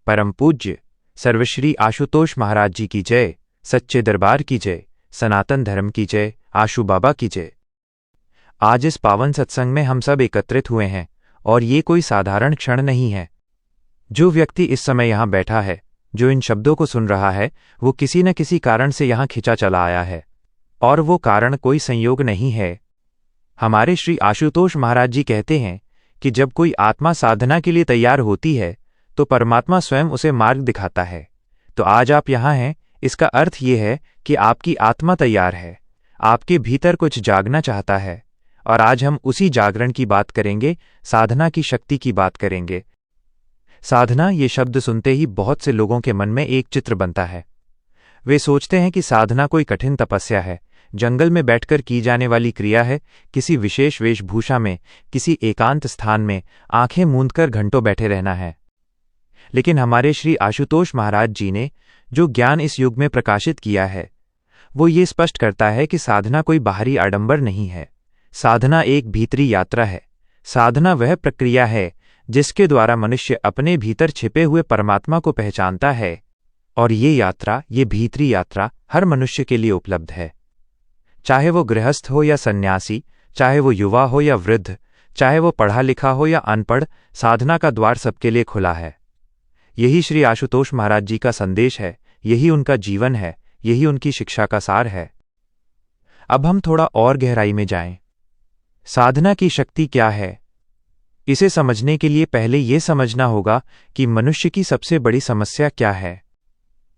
परम पूज्य सर्वश्री आशुतोष महाराज जी की जय, सच्चे दरबार की जय, सनातन धर्म की जय, आशु बाबा की जय। आज इस पावन सत्संग में हम सब एकत्रित हुए हैं और ये कोई साधारण क्षण नहीं है। जो व्यक्ति इस समय यहाँ बैठा है, जो इन शब्दों को सुन रहा है, वो किसी न किसी कारण से यहाँ खिंचा चला आया है, और वो कारण कोई संयोग नहीं है। हमारे श्री आशुतोष महाराज जी कहते हैं कि जब कोई आत्मा साधना के लिए तैयार होती है तो परमात्मा स्वयं उसे मार्ग दिखाता है। तो आज आप यहाँ हैं, इसका अर्थ ये है कि आपकी आत्मा तैयार है, आपके भीतर कुछ जागना चाहता है, और आज हम उसी जागरण की बात करेंगे, साधना की शक्ति की बात करेंगे। साधना ये शब्द सुनते ही बहुत से लोगों के मन में एक चित्र बनता है। वे सोचते हैं कि साधना कोई कठिन तपस्या है, जंगल में बैठकर की जाने वाली क्रिया है, किसी विशेष वेशभूषा में, किसी एकांत स्थान में आंखें मूंदकर घंटों बैठे रहना है। लेकिन हमारे श्री आशुतोष महाराज जी ने जो ज्ञान इस युग में प्रकाशित किया है, वो ये स्पष्ट करता है कि साधना कोई बाहरी आडंबर नहीं है। साधना एक भीतरी यात्रा है। साधना वह प्रक्रिया है जिसके द्वारा मनुष्य अपने भीतर छिपे हुए परमात्मा को पहचानता है, और ये यात्रा, ये भीतरी यात्रा हर मनुष्य के लिए उपलब्ध है। चाहे वो गृहस्थ हो या सन्यासी, चाहे वो युवा हो या वृद्ध, चाहे वो पढ़ा लिखा हो या अनपढ़, साधना का द्वार सबके लिए खुला है। यही श्री आशुतोष महाराज जी का संदेश है, यही उनका जीवन है, यही उनकी शिक्षा का सार है। अब हम थोड़ा और गहराई में जाएं। साधना की शक्ति क्या है? इसे समझने के लिए पहले ये समझना होगा कि मनुष्य की सबसे बड़ी समस्या क्या है।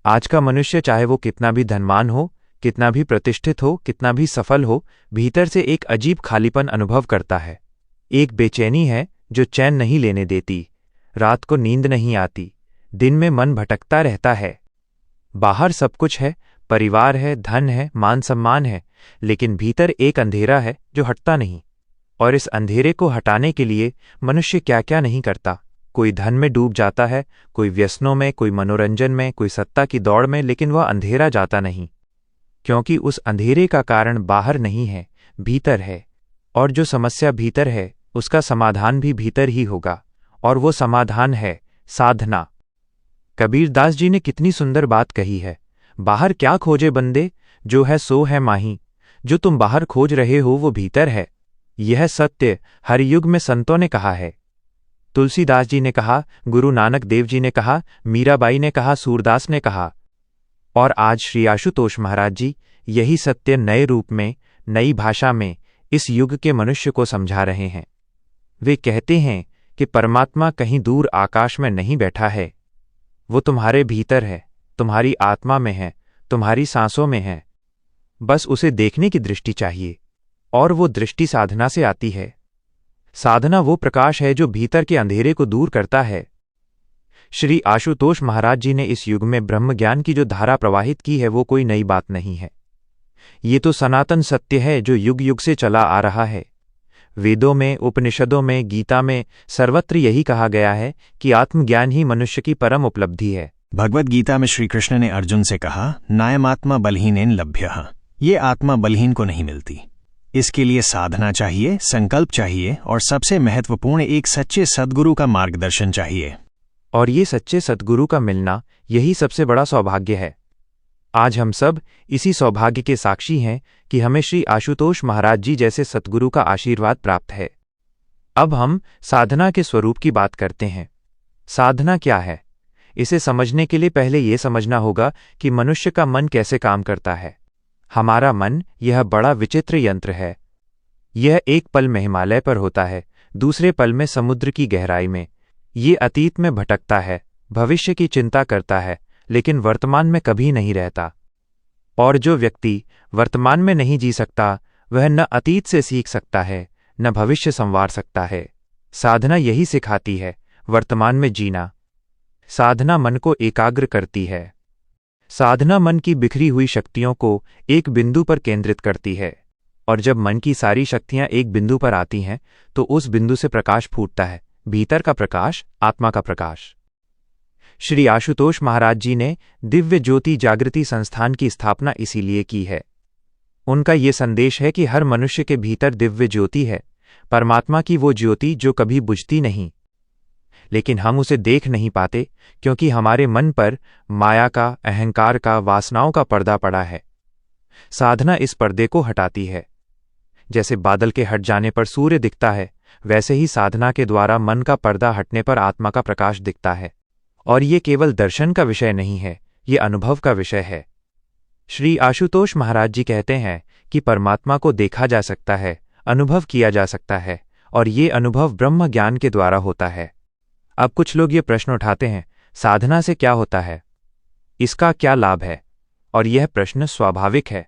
आज का मनुष्य, चाहे वो कितना भी धनवान हो, कितना भी प्रतिष्ठित हो, कितना भी सफल हो, भीतर से एक अजीब खालीपन अनुभव करता है। एक बेचैनी है जो चैन नहीं लेने देती। रात को नींद नहीं आती, दिन में मन भटकता रहता है। बाहर सब कुछ है, परिवार है, धन है, मान सम्मान है, लेकिन भीतर एक अंधेरा है जो हटता नहीं। और इस अंधेरे को हटाने के लिए मनुष्य क्या क्या नहीं करता। कोई धन में डूब जाता है, कोई व्यसनों में, कोई मनोरंजन में, कोई सत्ता की दौड़ में, लेकिन वह अंधेरा जाता नहीं, क्योंकि उस अंधेरे का कारण बाहर नहीं है, भीतर है। और जो समस्या भीतर है, उसका समाधान भी भीतर ही होगा, और वो समाधान है साधना। कबीरदास जी ने कितनी सुंदर बात कही है, बाहर क्या खोजे बंदे, जो है सो है माही। जो तुम बाहर खोज रहे हो वो भीतर है। यह सत्य हर युग में संतों ने कहा है। तुलसीदास जी ने कहा, गुरु नानक देव जी ने कहा, मीराबाई ने कहा, सूरदास ने कहा, और आज श्री आशुतोष महाराज जी यही सत्य नए रूप में, नई भाषा में इस युग के मनुष्य को समझा रहे हैं। वे कहते हैं कि परमात्मा कहीं दूर आकाश में नहीं बैठा है, वो तुम्हारे भीतर है, तुम्हारी आत्मा में है, तुम्हारी सांसों में है। बस उसे देखने की दृष्टि चाहिए, और वो दृष्टि साधना से आती है। साधना वो प्रकाश है जो भीतर के अंधेरे को दूर करता है। श्री आशुतोष महाराज जी ने इस युग में ब्रह्म ज्ञान की जो धारा प्रवाहित की है, वो कोई नई बात नहीं है। ये तो सनातन सत्य है जो युग युग से चला आ रहा है। वेदों में, उपनिषदों में, गीता में सर्वत्र यही कहा गया है कि आत्मज्ञान ही मनुष्य की परम उपलब्धि है। भगवद गीता में श्री कृष्ण ने अर्जुन से कहा, नायमात्मा बलहीनेन लभ्यः। ये आत्मा बलहीन को नहीं मिलती। इसके लिए साधना चाहिए, संकल्प चाहिए, और सबसे महत्वपूर्ण एक सच्चे सद्गुरु का मार्गदर्शन चाहिए। और ये सच्चे सद्गुरु का मिलना, यही सबसे बड़ा सौभाग्य है। आज हम सब इसी सौभाग्य के साक्षी हैं कि हमें श्री आशुतोष महाराज जी जैसे सद्गुरु का आशीर्वाद प्राप्त है। अब हम साधना के स्वरूप की बात करते हैं। साधना क्या है? इसे समझने के लिए पहले ये समझना होगा कि मनुष्य का मन कैसे काम करता है। हमारा मन यह बड़ा विचित्र यंत्र है। यह एक पल में हिमालय पर होता है, दूसरे पल में समुद्र की गहराई में। ये अतीत में भटकता है, भविष्य की चिंता करता है, लेकिन वर्तमान में कभी नहीं रहता। और जो व्यक्ति वर्तमान में नहीं जी सकता, वह न अतीत से सीख सकता है, न भविष्य संवार सकता है। साधना यही सिखाती है, वर्तमान में जीना। साधना मन को एकाग्र करती है। साधना मन की बिखरी हुई शक्तियों को एक बिंदु पर केंद्रित करती है, और जब मन की सारी शक्तियां एक बिंदु पर आती हैं, तो उस बिंदु से प्रकाश फूटता है, भीतर का प्रकाश, आत्मा का प्रकाश। श्री आशुतोष महाराज जी ने दिव्य ज्योति जागृति संस्थान की स्थापना इसीलिए की है। उनका ये संदेश है कि हर मनुष्य के भीतर दिव्य ज्योति है, परमात्मा की वो ज्योति जो कभी बुझती नहीं। लेकिन हम उसे देख नहीं पाते क्योंकि हमारे मन पर माया का, अहंकार का, वासनाओं का पर्दा पड़ा है। साधना इस पर्दे को हटाती है। जैसे बादल के हट जाने पर सूर्य दिखता है, वैसे ही साधना के द्वारा मन का पर्दा हटने पर आत्मा का प्रकाश दिखता है। और ये केवल दर्शन का विषय नहीं है, ये अनुभव का विषय है। श्री आशुतोष महाराज जी कहते हैं कि परमात्मा को देखा जा सकता है, अनुभव किया जा सकता है, और ये अनुभव ब्रह्म ज्ञान के द्वारा होता है। अब कुछ लोग ये प्रश्न उठाते हैं, साधना से क्या होता है, इसका क्या लाभ है? और यह प्रश्न स्वाभाविक है।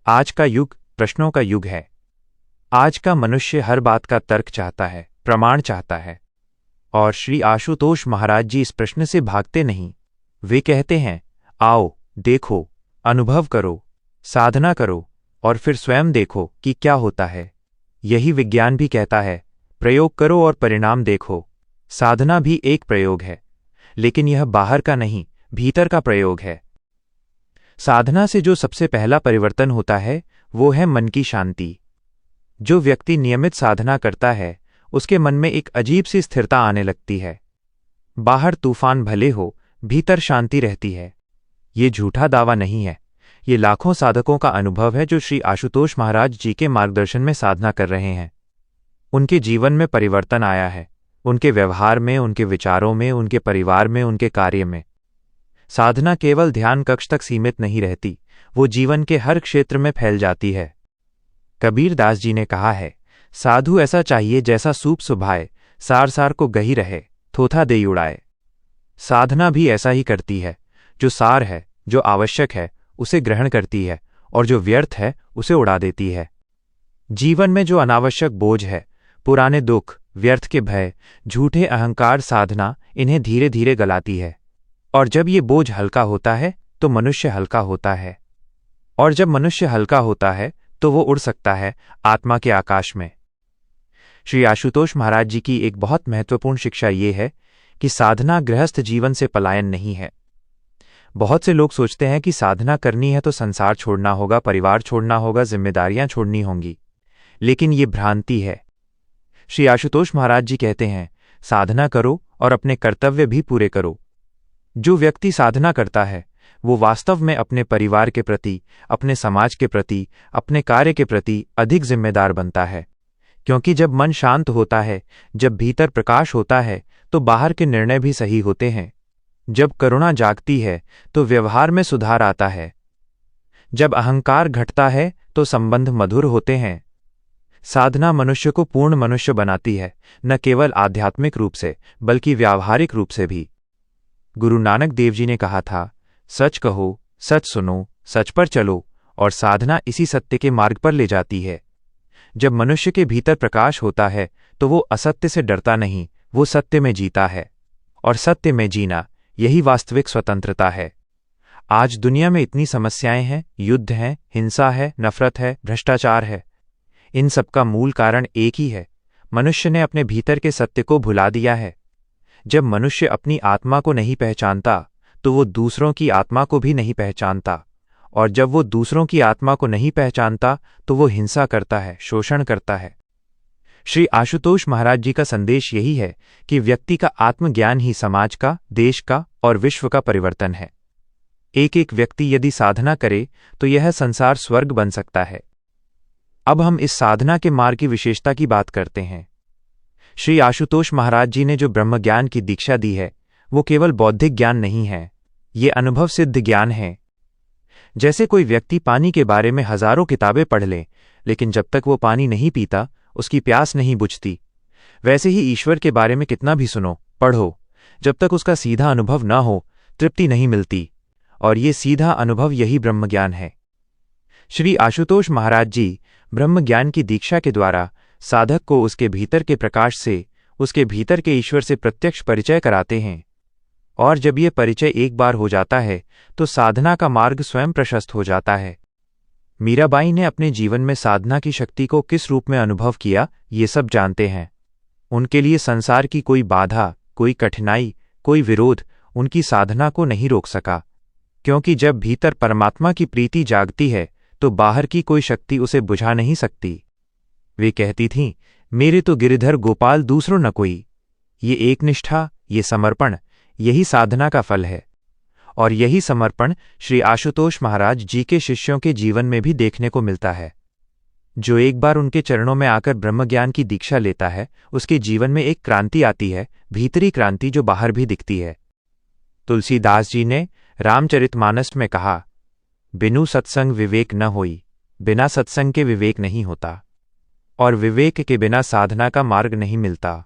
आज का युग प्रश्नों का युग है। आज का मनुष्य हर बात का तर्क चाहता है, प्रमाण चाहता है। और श्री आशुतोष महाराज जी इस प्रश्न से भागते नहीं। वे कहते हैं, आओ, देखो, अनुभव करो, साधना करो और फिर स्वयं देखो कि क्या होता है। यही विज्ञान भी कहता है, प्रयोग करो और परिणाम देखो। साधना भी एक प्रयोग है, लेकिन यह बाहर का नहीं, भीतर का प्रयोग है। साधना से जो सबसे पहला परिवर्तन होता है वो है मन की शांति। जो व्यक्ति नियमित साधना करता है उसके मन में एक अजीब सी स्थिरता आने लगती है। बाहर तूफान भले हो, भीतर शांति रहती है। ये झूठा दावा नहीं है, ये लाखों साधकों का अनुभव है जो श्री आशुतोष महाराज जी के मार्गदर्शन में साधना कर रहे हैं। उनके जीवन में परिवर्तन आया है, उनके व्यवहार में, उनके विचारों में, उनके परिवार में, उनके कार्य में। साधना केवल ध्यान कक्ष तक सीमित नहीं रहती, वो जीवन के हर क्षेत्र में फैल जाती है। कबीर दास जी ने कहा है, साधु ऐसा चाहिए जैसा सूप सुभाए, सार सार को गही रहे, थोथा दे उड़ाए। साधना भी ऐसा ही करती है। जो सार है, जो आवश्यक है, उसे ग्रहण करती है, और जो व्यर्थ है उसे उड़ा देती है। जीवन में जो अनावश्यक बोझ है, पुराने दुख, व्यर्थ के भय, झूठे अहंकार, साधना इन्हें धीरे धीरे गलाती है। और जब ये बोझ हल्का होता है तो मनुष्य हल्का होता है। और जब मनुष्य हल्का होता है तो वो उड़ सकता है आत्मा के आकाश में। श्री आशुतोष महाराज जी की एक बहुत महत्वपूर्ण शिक्षा ये है कि साधना गृहस्थ जीवन से पलायन नहीं है। बहुत से लोग सोचते हैं कि साधना करनी है तो संसार छोड़ना होगा, परिवार छोड़ना होगा, जिम्मेदारियां छोड़नी होंगी, लेकिन ये भ्रांति है। श्री आशुतोष महाराज जी कहते हैं, साधना करो और अपने कर्तव्य भी पूरे करो। जो व्यक्ति साधना करता है वो वास्तव में अपने परिवार के प्रति, अपने समाज के प्रति, अपने कार्य के प्रति अधिक जिम्मेदार बनता है। क्योंकि जब मन शांत होता है, जब भीतर प्रकाश होता है, तो बाहर के निर्णय भी सही होते हैं। जब करुणा जागती है तो व्यवहार में सुधार आता है। जब अहंकार घटता है तो संबंध मधुर होते हैं। साधना मनुष्य को पूर्ण मनुष्य बनाती है, न केवल आध्यात्मिक रूप से बल्कि व्यावहारिक रूप से भी। गुरु नानक देव जी ने कहा था, सच कहो, सच सुनो, सच पर चलो, और साधना इसी सत्य के मार्ग पर ले जाती है। जब मनुष्य के भीतर प्रकाश होता है तो वो असत्य से डरता नहीं, वो सत्य में जीता है। और सत्य में जीना, यही वास्तविक स्वतंत्रता है। आज दुनिया में इतनी समस्याएं हैं, युद्ध हैं, हिंसा है, नफरत है, भ्रष्टाचार है। इन सब का मूल कारण एक ही है, मनुष्य ने अपने भीतर के सत्य को भुला दिया है। जब मनुष्य अपनी आत्मा को नहीं पहचानता तो वो दूसरों की आत्मा को भी नहीं पहचानता, और जब वो दूसरों की आत्मा को नहीं पहचानता तो वो हिंसा करता है, शोषण करता है। श्री आशुतोष महाराज जी का संदेश यही है कि व्यक्ति का आत्मज्ञान ही समाज का, देश का और विश्व का परिवर्तन है। एक एक व्यक्ति यदि साधना करे तो यह संसार स्वर्ग बन सकता है। अब हम इस साधना के मार्ग की विशेषता की बात करते हैं। श्री आशुतोष महाराज जी ने जो ब्रह्मज्ञान की दीक्षा दी है वो केवल बौद्धिक ज्ञान नहीं है, ये अनुभव सिद्ध ज्ञान है। जैसे कोई व्यक्ति पानी के बारे में हजारों किताबें पढ़ ले, लेकिन जब तक वो पानी नहीं पीता उसकी प्यास नहीं बुझती, वैसे ही ईश्वर के बारे में कितना भी सुनो, पढ़ो, जब तक उसका सीधा अनुभव न हो तृप्ति नहीं मिलती। और ये सीधा अनुभव यही ब्रह्मज्ञान है। श्री आशुतोष महाराज जी ब्रह्मज्ञान की दीक्षा के द्वारा साधक को उसके भीतर के प्रकाश से, उसके भीतर के ईश्वर से प्रत्यक्ष परिचय कराते हैं। और जब ये परिचय एक बार हो जाता है तो साधना का मार्ग स्वयं प्रशस्त हो जाता है। मीराबाई ने अपने जीवन में साधना की शक्ति को किस रूप में अनुभव किया, ये सब जानते हैं। उनके लिए संसार की कोई बाधा, कोई कठिनाई, कोई विरोध उनकी साधना को नहीं रोक सका, क्योंकि जब भीतर परमात्मा की प्रीति जागती है तो बाहर की कोई शक्ति उसे बुझा नहीं सकती। वे कहती थीं, मेरे तो गिरिधर गोपाल दूसरो न कोई। ये एकनिष्ठा, ये समर्पण, यही साधना का फल है। और यही समर्पण श्री आशुतोष महाराज जी के शिष्यों के जीवन में भी देखने को मिलता है। जो एक बार उनके चरणों में आकर ब्रह्मज्ञान की दीक्षा लेता है, उसके जीवन में एक क्रांति आती है, भीतरी क्रांति जो बाहर भी दिखती है। तुलसीदास जी ने रामचरितमानस में कहा, बिनु सत्संग विवेक न होई, बिना सत्संग के विवेक नहीं होता, और विवेक के बिना साधना का मार्ग नहीं मिलता।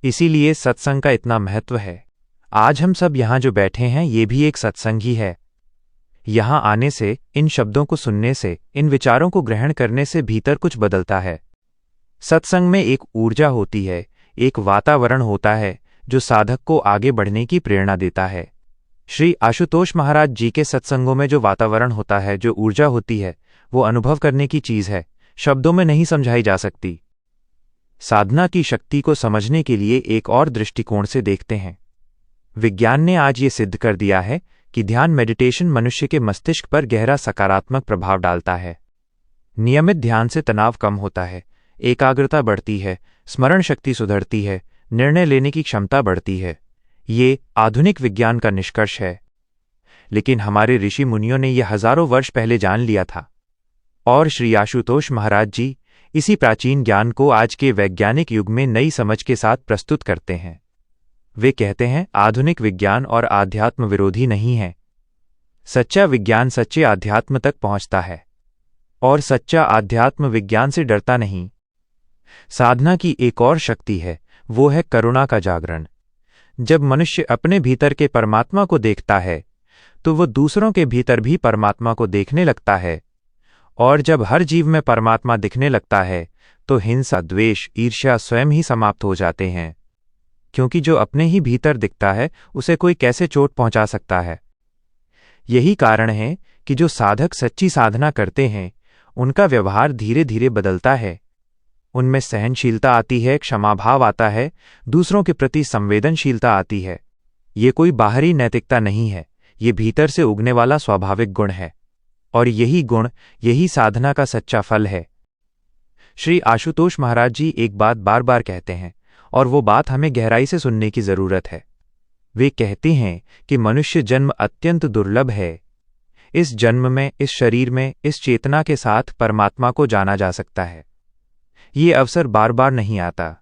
इसीलिए सत्संग का इतना महत्व है। आज हम सब यहाँ जो बैठे हैं, ये भी एक सत्संग ही है। यहाँ आने से, इन शब्दों को सुनने से, इन विचारों को ग्रहण करने से भीतर कुछ बदलता है। सत्संग में एक ऊर्जा होती है, एक वातावरण होता है जो साधक को आगे बढ़ने की प्रेरणा देता है। श्री आशुतोष महाराज जी के सत्संगों में जो वातावरण होता है, जो ऊर्जा होती है, वो अनुभव करने की चीज है, शब्दों में नहीं समझाई जा सकती। साधना की शक्ति को समझने के लिए एक और दृष्टिकोण से देखते हैं। विज्ञान ने आज ये सिद्ध कर दिया है कि ध्यान मेडिटेशन मनुष्य के मस्तिष्क पर गहरा सकारात्मक प्रभाव डालता है। नियमित ध्यान से तनाव कम होता है, एकाग्रता बढ़ती है, स्मरण शक्ति सुधरती है, निर्णय लेने की क्षमता बढ़ती है। ये आधुनिक विज्ञान का निष्कर्ष है। लेकिन हमारे ऋषि मुनियों ने यह हजारों वर्ष पहले जान लिया था, और श्री आशुतोष महाराज जी इसी प्राचीन ज्ञान को आज के वैज्ञानिक युग में नई समझ के साथ प्रस्तुत करते हैं। वे कहते हैं, आधुनिक विज्ञान और आध्यात्म विरोधी नहीं है। सच्चा विज्ञान सच्चे आध्यात्म तक पहुंचता है, और सच्चा आध्यात्म विज्ञान से डरता नहीं। साधना की एक और शक्ति है, वो है करुणा का जागरण। जब मनुष्य अपने भीतर के परमात्मा को देखता है, तो वो दूसरों के भीतर भी परमात्मा को देखने लगता है। और जब हर जीव में परमात्मा दिखने लगता है, तो हिंसा, द्वेष, ईर्ष्या स्वयं ही समाप्त हो जाते हैं। क्योंकि जो अपने ही भीतर दिखता है, उसे कोई कैसे चोट पहुंचा सकता है। यही कारण है कि जो साधक सच्ची साधना करते हैं, उनका व्यवहार धीरे धीरे बदलता है। उनमें सहनशीलता आती है, क्षमाभाव आता है, दूसरों के प्रति संवेदनशीलता आती है। ये कोई बाहरी नैतिकता नहीं है, ये भीतर से उगने वाला स्वाभाविक गुण है। और यही गुण, यही साधना का सच्चा फल है। श्री आशुतोष महाराज जी एक बात बार बार कहते हैं, और वो बात हमें गहराई से सुनने की जरूरत है। वे कहते हैं कि मनुष्य जन्म अत्यंत दुर्लभ है। इस जन्म में, इस शरीर में, इस चेतना के साथ परमात्मा को जाना जा सकता है। ये अवसर बार बार नहीं आता,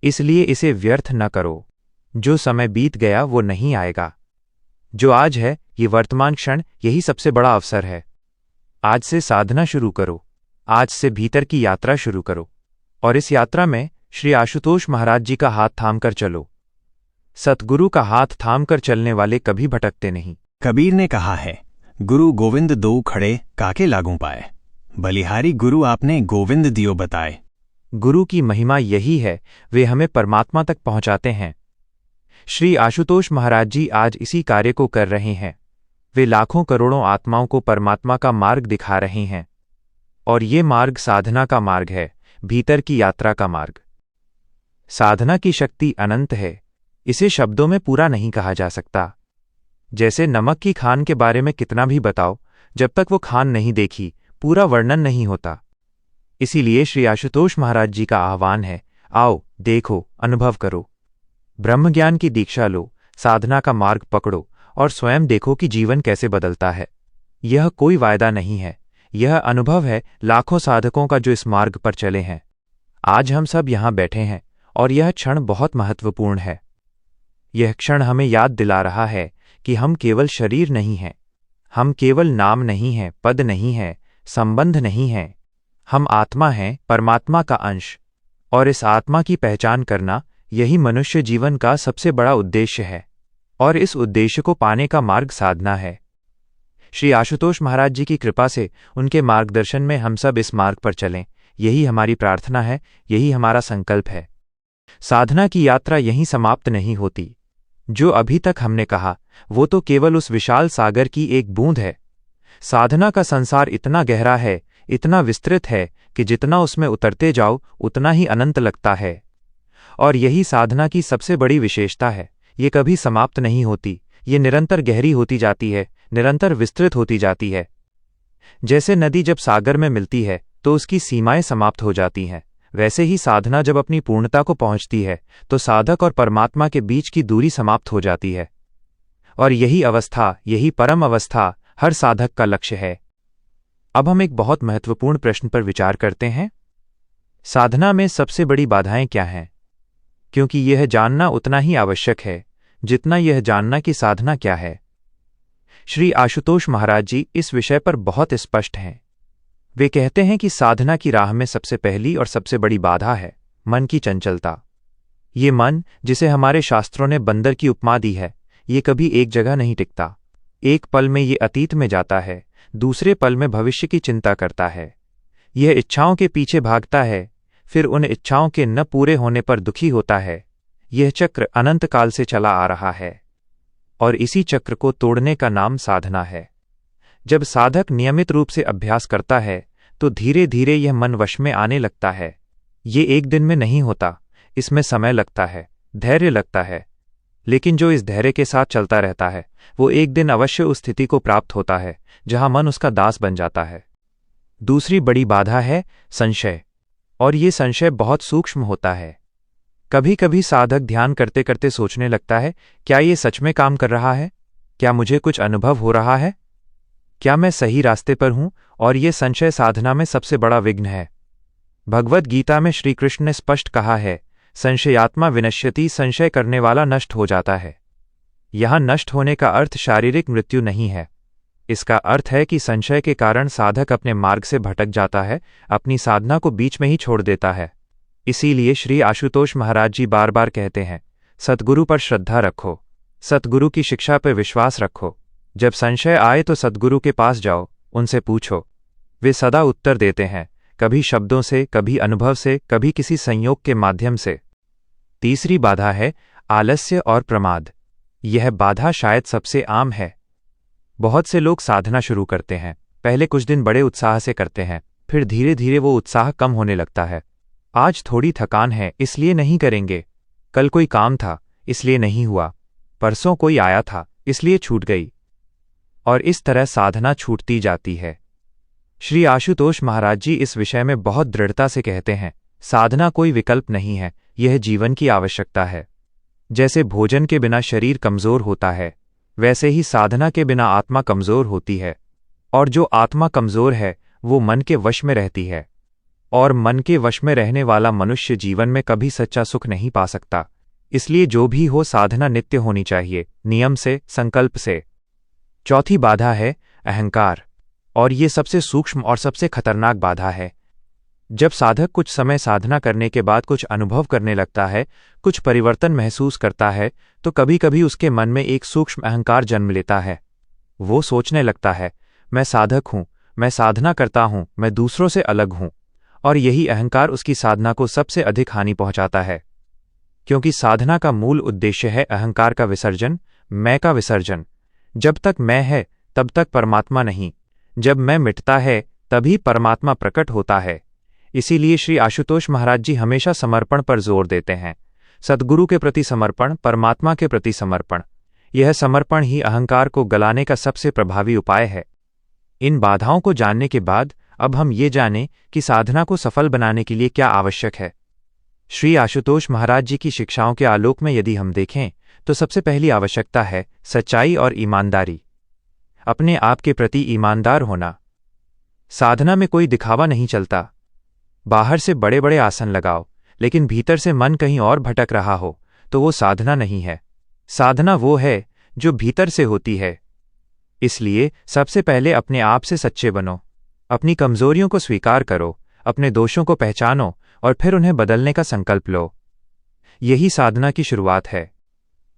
इसलिए इसे व्यर्थ न करो। जो समय बीत गया वो नहीं आएगा। जो आज है, ये वर्तमान क्षण, यही सबसे बड़ा अवसर है। आज से साधना शुरू करो, आज से भीतर की यात्रा शुरू करो, और इस यात्रा में श्री आशुतोष महाराज जी का हाथ थामकर चलो। सतगुरु का हाथ थामकर चलने वाले कभी भटकते नहीं। कबीर ने कहा है, गुरु गोविंद दो खड़े काके लागू पाए, बलिहारी गुरु आपने गोविंद दियो बताए। गुरु की महिमा यही है, वे हमें परमात्मा तक पहुंचाते हैं। श्री आशुतोष महाराज जी आज इसी कार्य को कर रहे हैं। वे लाखों करोड़ों आत्माओं को परमात्मा का मार्ग दिखा रहे हैं, और ये मार्ग साधना का मार्ग है, भीतर की यात्रा का मार्ग। साधना की शक्ति अनंत है, इसे शब्दों में पूरा नहीं कहा जा सकता। जैसे नमक की खान के बारे में कितना भी बताओ, जब तक वो खान नहीं देखी, पूरा वर्णन नहीं होता। इसीलिए श्री आशुतोष महाराज जी का आह्वान है, आओ, देखो, अनुभव करो, ब्रह्मज्ञान की दीक्षा लो, साधना का मार्ग पकड़ो, और स्वयं देखो कि जीवन कैसे बदलता है। यह कोई वायदा नहीं है, यह अनुभव है लाखों साधकों का जो इस मार्ग पर चले हैं। आज हम सब यहाँ बैठे हैं, और यह क्षण बहुत महत्वपूर्ण है। यह क्षण हमें याद दिला रहा है कि हम केवल शरीर नहीं हैं, हम केवल नाम नहीं हैं, पद नहीं हैं, संबंध नहीं हैं। हम आत्मा हैं, परमात्मा का अंश, और इस आत्मा की पहचान करना, यही मनुष्य जीवन का सबसे बड़ा उद्देश्य है, और इस उद्देश्य को पाने का मार्ग साधना है। श्री आशुतोष महाराज जी की कृपा से, उनके मार्गदर्शन में हम सब इस मार्ग पर चलें, यही हमारी प्रार्थना है, यही हमारा संकल्प है। साधना की यात्रा यहीं समाप्त नहीं होती। जो अभी तक हमने कहा, वो तो केवल उस विशाल सागर की एक बूंद है। साधना का संसार इतना गहरा है, इतना विस्तृत है कि जितना उसमें उतरते जाओ, उतना ही अनंत लगता है। और यही साधना की सबसे बड़ी विशेषता है, ये कभी समाप्त नहीं होती, ये निरंतर गहरी होती जाती है, निरंतर विस्तृत होती जाती है। जैसे नदी जब सागर में मिलती है, तो उसकी सीमाएं समाप्त हो जाती हैं, वैसे ही साधना जब अपनी पूर्णता को पहुंचती है तो साधक और परमात्मा के बीच की दूरी समाप्त हो जाती है, और यही अवस्था, यही परम अवस्था हर साधक का लक्ष्य है। अब हम एक बहुत महत्वपूर्ण प्रश्न पर विचार करते हैं। साधना में सबसे बड़ी बाधाएं क्या हैं? क्योंकि यह जानना उतना ही आवश्यक है जितना यह जानना कि साधना क्या है। श्री आशुतोष महाराज जी इस विषय पर बहुत स्पष्ट हैं। वे कहते हैं कि साधना की राह में सबसे पहली और सबसे बड़ी बाधा है मन की चंचलता। ये मन, जिसे हमारे शास्त्रों ने बंदर की उपमा दी है, ये कभी एक जगह नहीं टिकता। एक पल में ये अतीत में जाता है, दूसरे पल में भविष्य की चिंता करता है। यह इच्छाओं के पीछे भागता है, फिर उन इच्छाओं के न पूरे होने पर दुखी होता है। यह चक्र अनंत काल से चला आ रहा है, और इसी चक्र को तोड़ने का नाम साधना है। जब साधक नियमित रूप से अभ्यास करता है तो धीरे धीरे यह मन वश में आने लगता है। ये एक दिन में नहीं होता, इसमें समय लगता है, धैर्य लगता है। लेकिन जो इस धैर्य के साथ चलता रहता है वो एक दिन अवश्य उस स्थिति को प्राप्त होता है जहां मन उसका दास बन जाता है। दूसरी बड़ी बाधा है संशय, और ये संशय बहुत सूक्ष्म होता है। कभी कभी साधक ध्यान करते करते सोचने लगता है, क्या ये सच में काम कर रहा है? क्या मुझे कुछ अनुभव हो रहा है? क्या मैं सही रास्ते पर हूं? और ये संशय साधना में सबसे बड़ा विघ्न है। भगवद गीता में श्री कृष्ण ने स्पष्ट कहा है, संशयात्मा विनश्यति, संशय करने वाला नष्ट हो जाता है। यहां नष्ट होने का अर्थ शारीरिक मृत्यु नहीं है। इसका अर्थ है कि संशय के कारण साधक अपने मार्ग से भटक जाता है, अपनी साधना को बीच में ही छोड़ देता है। इसीलिए श्री आशुतोष महाराज जी बार बार कहते हैं, सद्गुरु पर श्रद्धा रखो, सद्गुरु की शिक्षा पर विश्वास रखो। जब संशय आए तो सद्गुरु के पास जाओ, उनसे पूछो। वे सदा उत्तर देते हैं, कभी शब्दों से, कभी अनुभव से, कभी किसी संयोग के माध्यम से। तीसरी बाधा है आलस्य और प्रमाद। यह बाधा शायद सबसे आम है। बहुत से लोग साधना शुरू करते हैं, पहले कुछ दिन बड़े उत्साह से करते हैं, फिर धीरे धीरे वो उत्साह कम होने लगता है। आज थोड़ी थकान है इसलिए नहीं करेंगे, कल कोई काम था इसलिए नहीं हुआ, परसों कोई आया था इसलिए छूट गई, और इस तरह साधना छूटती जाती है। श्री आशुतोष महाराज जी इस विषय में बहुत दृढ़ता से कहते हैं, साधना कोई विकल्प नहीं है, यह जीवन की आवश्यकता है। जैसे भोजन के बिना शरीर कमजोर होता है, वैसे ही साधना के बिना आत्मा कमजोर होती है, और जो आत्मा कमजोर है वो मन के वश में रहती है, और मन के वश में रहने वाला मनुष्य जीवन में कभी सच्चा सुख नहीं पा सकता। इसलिए जो भी हो, साधना नित्य होनी चाहिए, नियम से, संकल्प से। चौथी बाधा है अहंकार, और ये सबसे सूक्ष्म और सबसे खतरनाक बाधा है। जब साधक कुछ समय साधना करने के बाद कुछ अनुभव करने लगता है, कुछ परिवर्तन महसूस करता है, तो कभी कभी उसके मन में एक सूक्ष्म अहंकार जन्म लेता है। वो सोचने लगता है, मैं साधक हूं, मैं साधना करता हूं, मैं दूसरों से अलग हूं, और यही अहंकार उसकी साधना को सबसे अधिक हानि पहुंचाता है। क्योंकि साधना का मूल उद्देश्य है अहंकार का विसर्जन, मैं का विसर्जन। जब तक मैं है तब तक परमात्मा नहीं, जब मैं मिटता है तभी परमात्मा प्रकट होता है। इसीलिए श्री आशुतोष महाराज जी हमेशा समर्पण पर जोर देते हैं, सद्गुरु के प्रति समर्पण, परमात्मा के प्रति समर्पण। यह समर्पण ही अहंकार को गलाने का सबसे प्रभावी उपाय है। इन बाधाओं को जानने के बाद अब हम ये जानें कि साधना को सफल बनाने के लिए क्या आवश्यक है। श्री आशुतोष महाराज जी की शिक्षाओं के आलोक में यदि हम देखें तो सबसे पहली आवश्यकता है सच्चाई और ईमानदारी। अपने आप के प्रति ईमानदार होना। साधना में कोई दिखावा नहीं चलता। बाहर से बड़े बड़े आसन लगाओ, लेकिन भीतर से मन कहीं और भटक रहा हो तो वो साधना नहीं है। साधना वो है जो भीतर से होती है। इसलिए सबसे पहले अपने आप से सच्चे बनो, अपनी कमजोरियों को स्वीकार करो, अपने दोषों को पहचानो और फिर उन्हें बदलने का संकल्प लो। यही साधना की शुरुआत है।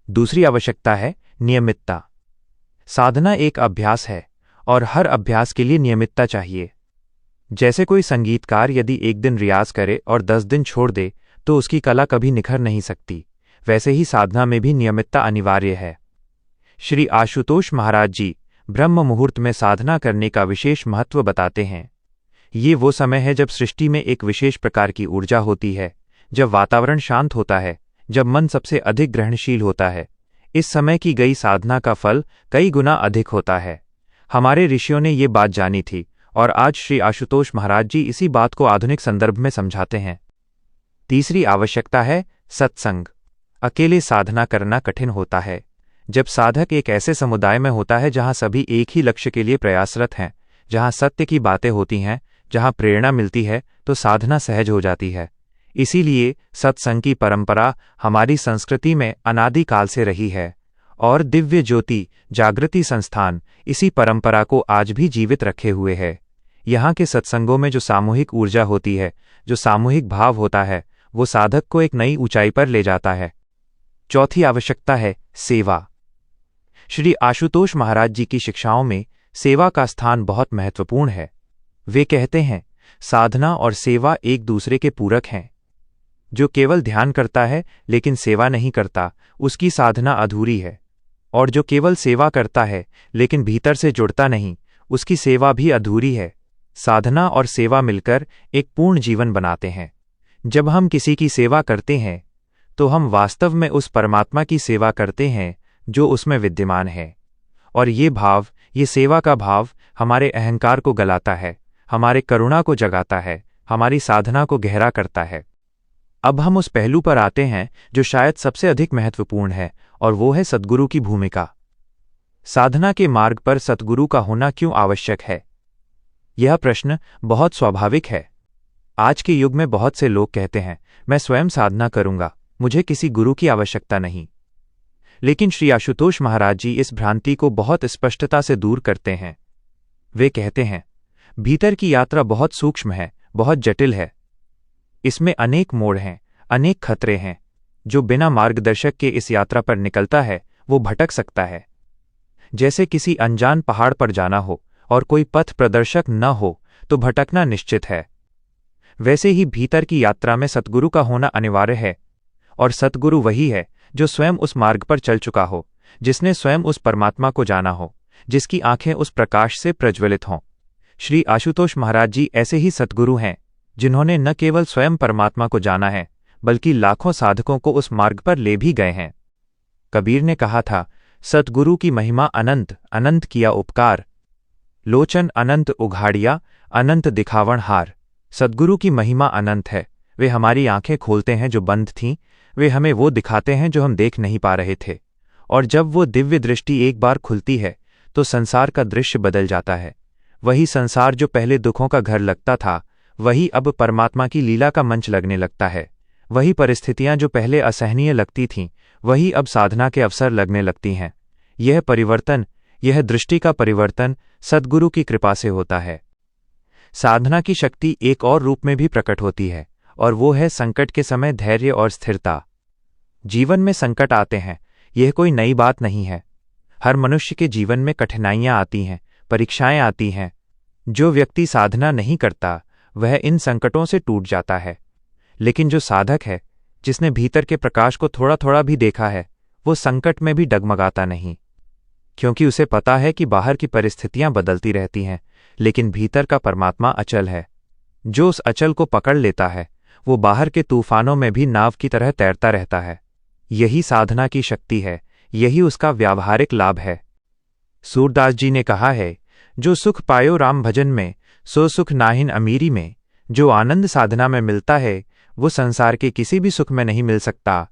दूसरी आवश्यकता है नियमितता। साधना एक अभ्यास है और हर अभ्यास के लिए नियमितता चाहिए। जैसे कोई संगीतकार यदि एक दिन रियाज करे और 10 दिन छोड़ दे तो उसकी कला कभी निखर नहीं सकती, वैसे ही साधना में भी नियमितता अनिवार्य है। श्री आशुतोष महाराज जी ब्रह्म मुहूर्त में साधना करने का विशेष महत्व बताते हैं। ये वो समय है जब सृष्टि में एक विशेष प्रकार की ऊर्जा होती है, जब वातावरण शांत होता है, जब मन सबसे अधिक ग्रहणशील होता है। इस समय की गई साधना का फल कई गुना अधिक होता है। हमारे ऋषियों ने ये बात जानी थी और आज श्री आशुतोष महाराज जी इसी बात को आधुनिक संदर्भ में समझाते हैं। तीसरी आवश्यकता है सत्संग। अकेले साधना करना कठिन होता है। जब साधक एक ऐसे समुदाय में होता है जहां सभी एक ही लक्ष्य के लिए प्रयासरत हैं, जहां सत्य की बातें होती हैं, जहां प्रेरणा मिलती है, तो साधना सहज हो जाती है। इसीलिए सत्संग की परंपरा हमारी संस्कृति में अनादिकाल से रही है और दिव्य ज्योति जागृति संस्थान इसी परंपरा को आज भी जीवित रखे हुए है। यहाँ के सत्संगों में जो सामूहिक ऊर्जा होती है, जो सामूहिक भाव होता है, वो साधक को एक नई ऊंचाई पर ले जाता है। चौथी आवश्यकता है सेवा। श्री आशुतोष महाराज जी की शिक्षाओं में सेवा का स्थान बहुत महत्वपूर्ण है। वे कहते हैं, साधना और सेवा एक दूसरे के पूरक हैं। जो केवल ध्यान करता है लेकिन सेवा नहीं करता, उसकी साधना अधूरी है। और जो केवल सेवा करता है लेकिन भीतर से जुड़ता नहीं, उसकी सेवा भी अधूरी है। साधना और सेवा मिलकर एक पूर्ण जीवन बनाते हैं। जब हम किसी की सेवा करते हैं तो हम वास्तव में उस परमात्मा की सेवा करते हैं जो उसमें विद्यमान है। और ये भाव, ये सेवा का भाव हमारे अहंकार को गलाता है, हमारे करुणा को जगाता है, हमारी साधना को गहरा करता है। अब हम उस पहलू पर आते हैं जो शायद सबसे अधिक महत्वपूर्ण है, और वो है सद्गुरु की भूमिका। साधना के मार्ग पर सद्गुरु का होना क्यों आवश्यक है? यह प्रश्न बहुत स्वाभाविक है। आज के युग में बहुत से लोग कहते हैं, मैं स्वयं साधना करूंगा, मुझे किसी गुरु की आवश्यकता नहीं। लेकिन श्री आशुतोष महाराज जी इस भ्रांति को बहुत स्पष्टता से दूर करते हैं। वे कहते हैं, भीतर की यात्रा बहुत सूक्ष्म है, बहुत जटिल है। इसमें अनेक मोड़ हैं, अनेक खतरे हैं। जो बिना मार्गदर्शक के इस यात्रा पर निकलता है वो भटक सकता है। जैसे किसी अनजान पहाड़ पर जाना हो और कोई पथ प्रदर्शक न हो तो भटकना निश्चित है। वैसे ही भीतर की यात्रा में सद्गुरु का होना अनिवार्य है। और सद्गुरु वही है जो स्वयं उस मार्ग पर चल चुका हो, जिसने स्वयं उस परमात्मा को जाना हो, जिसकी आंखें उस प्रकाश से प्रज्वलित हों। श्री आशुतोष महाराज जी ऐसे ही सद्गुरु हैं जिन्होंने न केवल स्वयं परमात्मा को जाना है, बल्कि लाखों साधकों को उस मार्ग पर ले भी गए हैं। कबीर ने कहा था, सद्गुरु की महिमा अनंत, अनंत किया उपकार, लोचन अनंत उघाड़िया, अनंत दिखावण हार। सद्गुरु की महिमा अनंत है। वे हमारी आंखें खोलते हैं जो बंद थीं, वे हमें वो दिखाते हैं जो हम देख नहीं पा रहे थे। और जब वो दिव्य दृष्टि एक बार खुलती है तो संसार का दृश्य बदल जाता है। वही संसार जो पहले दुखों का घर लगता था, वही अब परमात्मा की लीला का मंच लगने लगता है। वही परिस्थितियां जो पहले असहनीय लगती थीं, वही अब साधना के अवसर लगने लगती हैं। यह परिवर्तन, यह दृष्टि का परिवर्तन सद्गुरु की कृपा से होता है। साधना की शक्ति एक और रूप में भी प्रकट होती है, और वो है संकट के समय धैर्य और स्थिरता। जीवन में संकट आते हैं, यह कोई नई बात नहीं है। हर मनुष्य के जीवन में कठिनाइयां आती हैं, परीक्षाएं आती हैं। जो व्यक्ति साधना नहीं करता वह इन संकटों से टूट जाता है। लेकिन जो साधक है, जिसने भीतर के प्रकाश को थोड़ा थोड़ा भी देखा है, वो संकट में भी डगमगाता नहीं, क्योंकि उसे पता है कि बाहर की परिस्थितियां बदलती रहती हैं, लेकिन भीतर का परमात्मा अचल है। जो उस अचल को पकड़ लेता है वो बाहर के तूफानों में भी नाव की तरह तैरता रहता है। यही साधना की शक्ति है, यही उसका व्यावहारिक लाभ है। सूरदास जी ने कहा है, जो सुख पायो राम भजन में, सो सुख नाहिन अमीरी में। जो आनंद साधना में मिलता है वो संसार के किसी भी सुख में नहीं मिल सकता।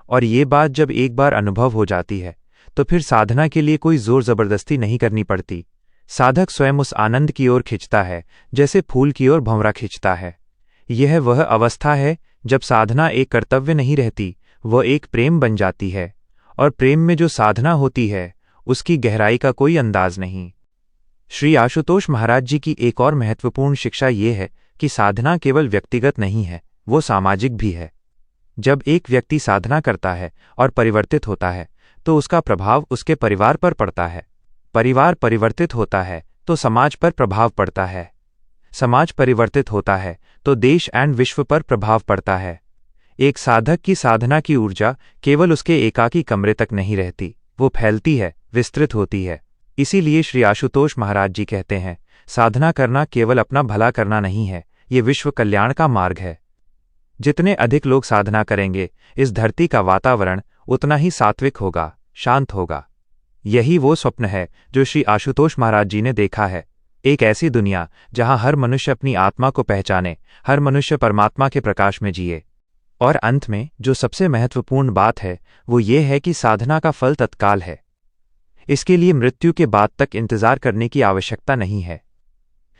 और ये बात जब एक बार अनुभव हो जाती है तो फिर साधना के लिए कोई जोर जबरदस्ती नहीं करनी पड़ती। साधक स्वयं उस आनंद की ओर खिंचता है, जैसे फूल की ओर भंवरा खिंचता है। यह वह अवस्था है जब साधना एक कर्तव्य नहीं रहती, वह एक प्रेम बन जाती है। और प्रेम में जो साधना होती है उसकी गहराई का कोई अंदाज नहीं। श्री आशुतोष महाराज जी की एक और महत्वपूर्ण शिक्षा ये है कि साधना केवल व्यक्तिगत नहीं है, वो सामाजिक भी है। जब एक व्यक्ति साधना करता है और परिवर्तित होता है तो उसका प्रभाव उसके परिवार पर पड़ता है। परिवार परिवर्तित होता है तो समाज पर प्रभाव पड़ता है। समाज परिवर्तित होता है तो देश एवं विश्व पर प्रभाव पड़ता है। एक साधक की साधना की ऊर्जा केवल उसके एकाकी कमरे तक नहीं रहती, वो फैलती है, विस्तृत होती है। इसीलिए श्री आशुतोष महाराज जी कहते हैं, साधना करना केवल अपना भला करना नहीं है, ये विश्व कल्याण का मार्ग है। जितने अधिक लोग साधना करेंगे, इस धरती का वातावरण उतना ही सात्विक होगा, शांत होगा। यही वो स्वप्न है जो श्री आशुतोष महाराज जी ने देखा है। एक ऐसी दुनिया जहां हर मनुष्य अपनी आत्मा को पहचाने, हर मनुष्य परमात्मा के प्रकाश में जिए। और अंत में जो सबसे महत्वपूर्ण बात है वो ये है कि साधना का फल तत्काल है। इसके लिए मृत्यु के बाद तक इंतजार करने की आवश्यकता नहीं है।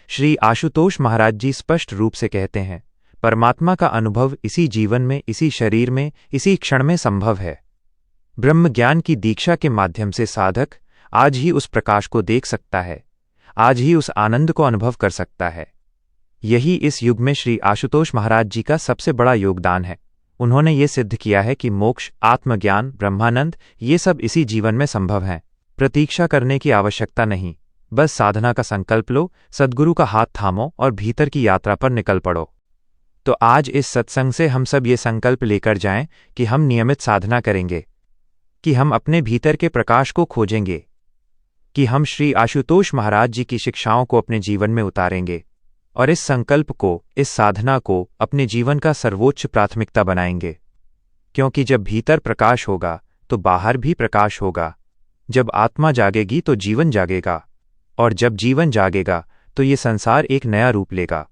श्री आशुतोष महाराज जी स्पष्ट रूप से कहते हैं, परमात्मा का अनुभव इसी जीवन में, इसी शरीर में, इसी क्षण में संभव है। ब्रह्म ज्ञान की दीक्षा के माध्यम से साधक आज ही उस प्रकाश को देख सकता है, आज ही उस आनंद को अनुभव कर सकता है। यही इस युग में श्री आशुतोष महाराज जी का सबसे बड़ा योगदान है। उन्होंने ये सिद्ध किया है कि मोक्ष, आत्मज्ञान, ब्रह्मानंद ये सब इसी जीवन में संभव हैं। प्रतीक्षा करने की आवश्यकता नहीं, बस साधना का संकल्प लो, सद्गुरु का हाथ थामो और भीतर की यात्रा पर निकल पड़ो। तो आज इस सत्संग से हम सब ये संकल्प लेकर जाएं कि हम नियमित साधना करेंगे, कि हम अपने भीतर के प्रकाश को खोजेंगे, कि हम श्री आशुतोष महाराज जी की शिक्षाओं को अपने जीवन में उतारेंगे और इस संकल्प को, इस साधना को अपने जीवन का सर्वोच्च प्राथमिकता बनाएंगे। क्योंकि जब भीतर प्रकाश होगा तो बाहर भी प्रकाश होगा। जब आत्मा जागेगी तो जीवन जागेगा, और जब जीवन जागेगा तो ये संसार एक नया रूप लेगा।